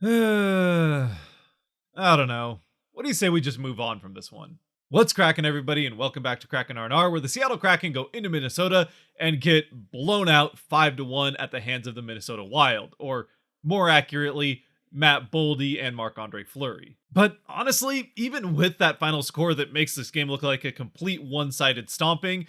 I don't know. What do you say we just move on from this one? What's cracking, everybody, and welcome back to Kraken R&R, where the Seattle Kraken go into Minnesota and get blown out 5-1 at the hands of the Minnesota Wild, or more accurately, Matt Boldy and Marc-Andre Fleury. But honestly, even with that final score that makes this game look like a complete one-sided stomping,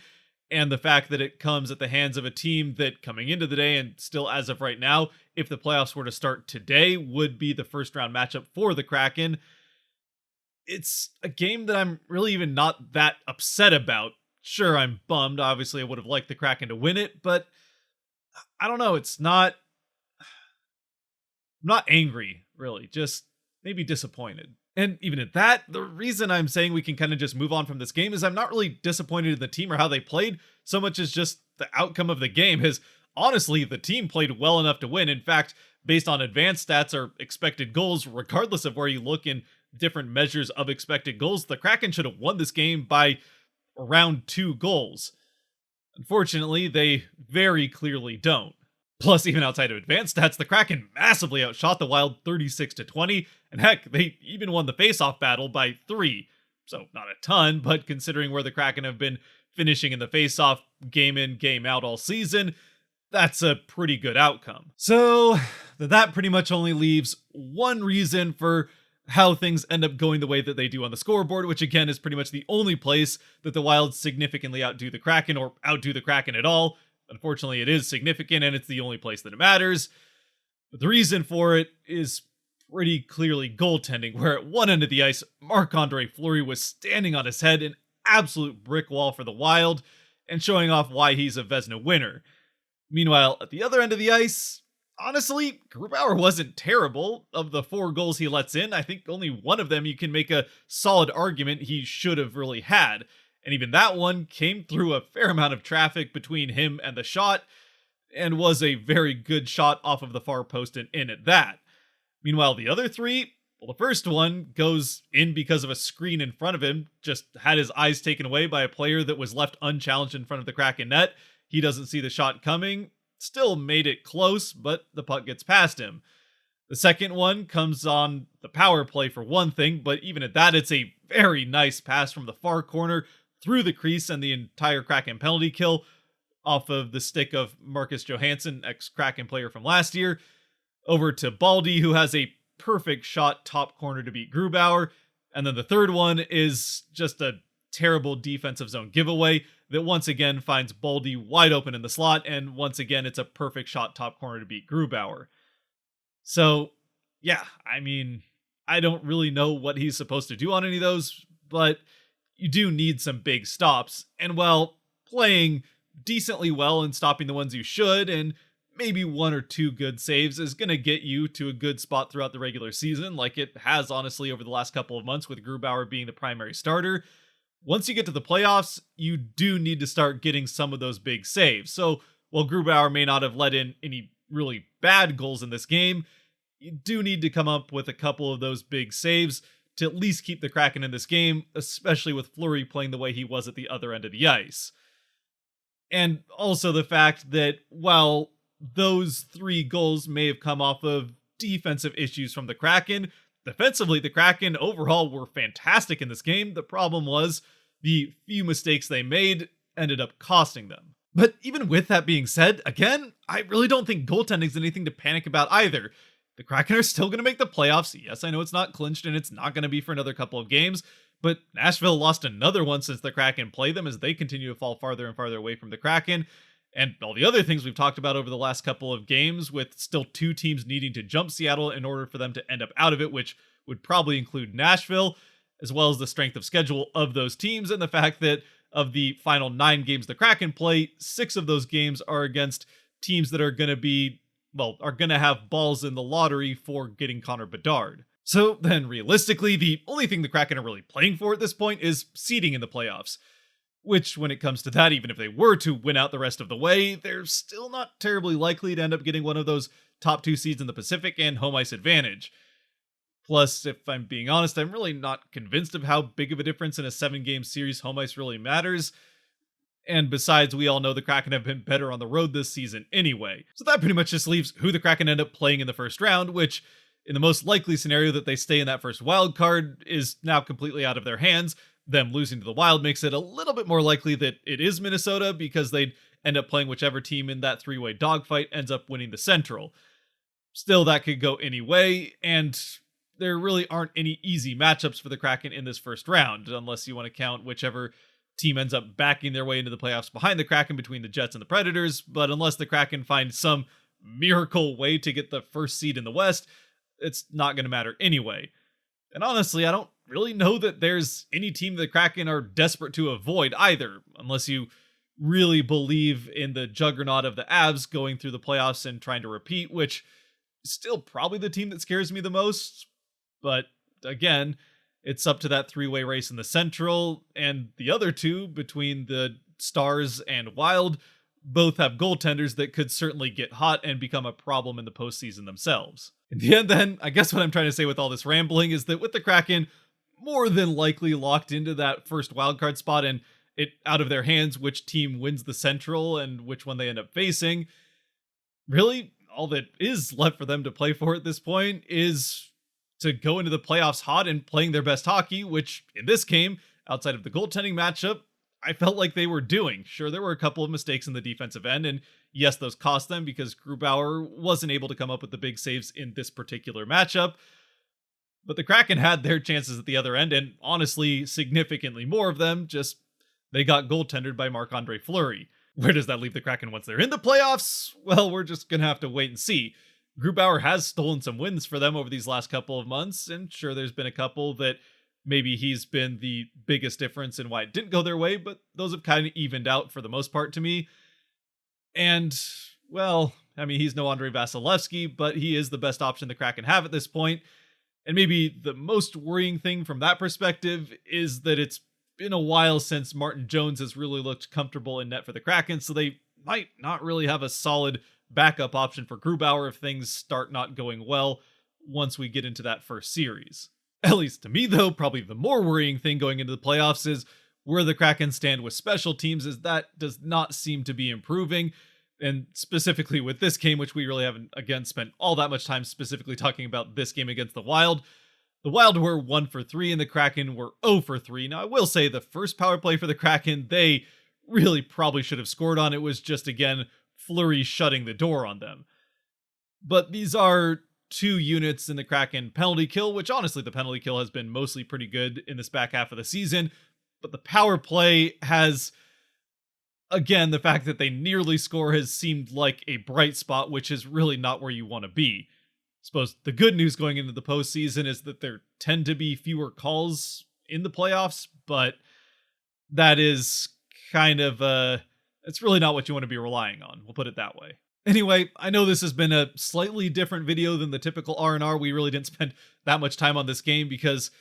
and the fact that it comes at the hands of a team that, coming into the day and still as of right now, if the playoffs were to start today, would be the first round matchup for the Kraken, it's a game that I'm really even not that upset about. Sure, I'm bummed. Obviously, I would have liked the Kraken to win it, but I don't know. I'm not angry, really. Just maybe disappointed. And even at that, the reason I'm saying we can kind of just move on from this game is I'm not really disappointed in the team or how they played, so much as just the outcome of the game. Is honestly, the team played well enough to win. In fact, based on advanced stats or expected goals, regardless of where you look in different measures of expected goals, the Kraken should have won this game by around 2 goals. Unfortunately, they very clearly don't. Plus, even outside of advanced stats, the Kraken massively outshot the Wild 36-20, and heck, they even won the faceoff battle by 3. So, not a ton, but considering where the Kraken have been finishing in the faceoff game in, game out all season, that's a pretty good outcome. So, that pretty much only leaves one reason for how things end up going the way that they do on the scoreboard, which again is pretty much the only place that the Wild significantly outdo the Kraken, or outdo the Kraken at all. Unfortunately, it is significant, and it's the only place that it matters. But the reason for it is pretty clearly goaltending, where at one end of the ice, Marc-Andre Fleury was standing on his head, an absolute brick wall for the Wild, and showing off why he's a Vezina winner. Meanwhile, at the other end of the ice, honestly, Grubauer wasn't terrible. Of the 4 goals he lets in, I think only one of them you can make a solid argument he should have really had. And even that one came through a fair amount of traffic between him and the shot, and was a very good shot off of the far post and in at that. Meanwhile, the other 3, well, the first one goes in because of a screen in front of him, just had his eyes taken away by a player that was left unchallenged in front of the Kraken net. He doesn't see the shot coming, still made it close, but the puck gets past him. The second one comes on the power play for one thing, but even at that, it's a very nice pass from the far corner through the crease and the entire Kraken penalty kill off of the stick of Marcus Johansson, ex-Kraken player from last year, over to Boldy, who has a perfect shot top corner to beat Grubauer. And then the third one is just a terrible defensive zone giveaway that once again finds Boldy wide open in the slot, and once again it's a perfect shot top corner to beat Grubauer. So, yeah, I mean, I don't really know what he's supposed to do on any of those, but you do need some big stops, and while playing decently well and stopping the ones you should, and maybe 1 or 2 good saves is going to get you to a good spot throughout the regular season, like it has honestly over the last couple of months with Grubauer being the primary starter. Once you get to the playoffs, you do need to start getting some of those big saves. So while Grubauer may not have let in any really bad goals in this game, you do need to come up with a couple of those big saves to at least keep the Kraken in this game, especially with Fleury playing the way he was at the other end of the ice. And also the fact that while those 3 goals may have come off of defensive issues from the Kraken, defensively the Kraken overall were fantastic in this game. The problem was the few mistakes they made ended up costing them. But even with that being said, again, I really don't think goaltending is anything to panic about either. The Kraken are still going to make the playoffs. Yes, I know it's not clinched and it's not going to be for another couple of games, but Nashville lost another one since the Kraken played them as they continue to fall farther and farther away from the Kraken. And all the other things we've talked about over the last couple of games, with still 2 teams needing to jump Seattle in order for them to end up out of it, which would probably include Nashville, as well as the strength of schedule of those teams, and the fact that of the final 9 games the Kraken play, 6 of those games are against teams that are going to have balls in the lottery for getting Connor Bedard. So then realistically, the only thing the Kraken are really playing for at this point is seeding in the playoffs. Which, when it comes to that, even if they were to win out the rest of the way, they're still not terribly likely to end up getting one of those top 2 seeds in the Pacific and home ice advantage. Plus, if I'm being honest, I'm really not convinced of how big of a difference in a 7-game series home ice really matters. And besides, we all know the Kraken have been better on the road this season anyway. So that pretty much just leaves who the Kraken end up playing in the first round, which in the most likely scenario that they stay in that first wild card is now completely out of their hands. Them losing to the Wild makes it a little bit more likely that it is Minnesota, because they'd end up playing whichever team in that three-way dogfight ends up winning the Central. Still, that could go any way, and there really aren't any easy matchups for the Kraken in this first round, unless you want to count whichever team ends up backing their way into the playoffs behind the Kraken between the Jets and the Predators. But unless the Kraken find some miracle way to get the first seed in the West, it's not going to matter anyway. And honestly, I don't really know that there's any team the Kraken are desperate to avoid either, unless you really believe in the juggernaut of the Avs going through the playoffs and trying to repeat, which is still probably the team that scares me the most. But again, it's up to that three-way race in the Central, and the other two, between the Stars and Wild, both have goaltenders that could certainly get hot and become a problem in the postseason themselves. In the end, then, I guess what I'm trying to say with all this rambling is that with the Kraken more than likely locked into that first wildcard spot and it out of their hands which team wins the Central and which one they end up facing, really all that is left for them to play for at this point is to go into the playoffs hot and playing their best hockey, which in this game, outside of the goaltending matchup, I felt like they were doing. Sure, there were a couple of mistakes in the defensive end, and yes, those cost them because Grubauer wasn't able to come up with the big saves in this particular matchup. But the Kraken had their chances at the other end, and honestly, significantly more of them, just they got goaltendered by Marc-Andre Fleury. Where does that leave the Kraken once they're in the playoffs? Well, we're just going to have to wait and see. Grubauer has stolen some wins for them over these last couple of months, and sure, there's been a couple that maybe he's been the biggest difference in why it didn't go their way, but those have kind of evened out for the most part to me. And, well, I mean, he's no Andrei Vasilevsky, but he is the best option the Kraken have at this point. And maybe the most worrying thing from that perspective is that it's been a while since Martin Jones has really looked comfortable in net for the Kraken, so they might not really have a solid backup option for Grubauer if things start not going well once we get into that first series. At least to me, though, probably the more worrying thing going into the playoffs is where the Kraken stand with special teams, is that does not seem to be improving. And specifically with this game, which we really haven't, again, spent all that much time specifically talking about this game against the Wild were 1 for 3 and the Kraken were 0 for 3. Now, I will say the first power play for the Kraken, they really probably should have scored on. It was just, again, Fleury shutting the door on them. But these are 2 units in the Kraken penalty kill, which honestly the penalty kill has been mostly pretty good in this back half of the season. But the power play has, again, the fact that they nearly score has seemed like a bright spot, which is really not where you want to be. I suppose the good news going into the postseason is that there tend to be fewer calls in the playoffs, but that is kind of, it's really not what you want to be relying on. We'll put it that way. Anyway, I know this has been a slightly different video than the typical R&R. We really didn't spend that much time on this game because,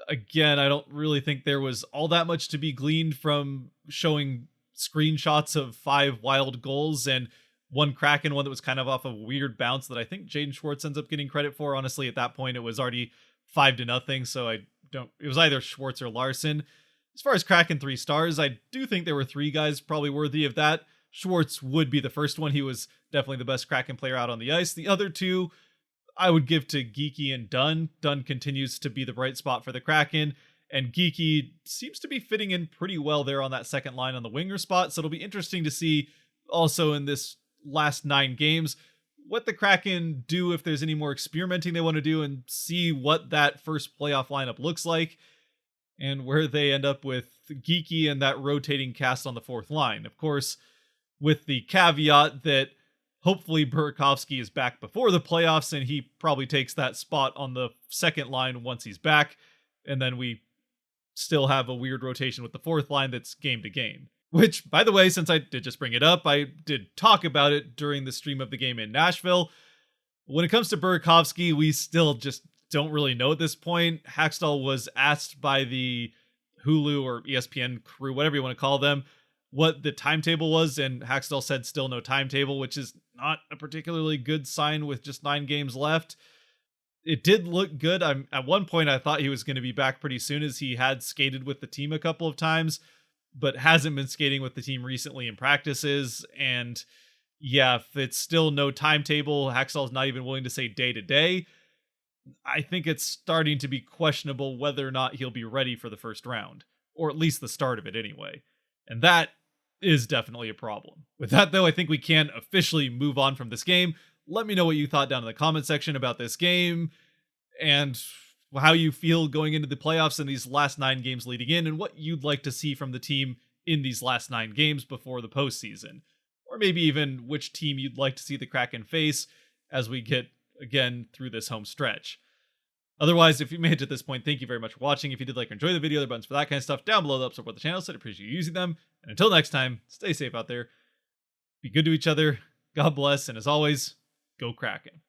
again, I don't really think there was all that much to be gleaned from showing screenshots of 5 Wild goals and 1 Kraken, one that was kind of off a weird bounce that I think Jaden Schwartz ends up getting credit for. Honestly, at that point, it was already 5-0, so it was either Schwartz or Larson. As far as Kraken 3 stars, I do think there were 3 guys probably worthy of that. Schwartz would be the first one. He was definitely the best Kraken player out on the ice. The other 2, I would give to Geekie and Dunn. Dunn continues to be the bright spot for the Kraken, and Geekie seems to be fitting in pretty well there on that second line on the winger spot. So it'll be interesting to see also in this last 9 games what the Kraken do, if there's any more experimenting they want to do, and see what that first playoff lineup looks like and where they end up with Geekie and that rotating cast on the fourth line. Of course, with the caveat that hopefully Burakovsky is back before the playoffs and he probably takes that spot on the second line once he's back. And then we still have a weird rotation with the fourth line that's game to game. Which, by the way, since I did just bring it up, I did talk about it during the stream of the game in Nashville. When it comes to Burakovsky, we still just don't really know at this point. Hackstall was asked by the Hulu or ESPN crew, whatever you want to call them, what the timetable was, and Hackstall said still no timetable, which is not a particularly good sign with just 9 games left. It did look good. At one point, I thought he was going to be back pretty soon, as he had skated with the team a couple of times, but hasn't been skating with the team recently in practices. And yeah, if it's still no timetable, Hackstall's not even willing to say day to day, I think it's starting to be questionable whether or not he'll be ready for the first round, or at least the start of it anyway. And that is definitely a problem. With that, though, I think we can officially move on from this game. Let me know what you thought down in the comment section about this game and how you feel going into the playoffs in these last 9 games leading in, and what you'd like to see from the team in these last 9 games before the postseason. Or maybe even which team you'd like to see the Kraken face as we get again through this home stretch. Otherwise, if you made it to this point, thank you very much for watching. If you did like or enjoy the video, there are buttons for that kind of stuff down below that help support the channel, so I'd appreciate you using them. And until next time, stay safe out there, be good to each other, God bless, and as always, go Kraken.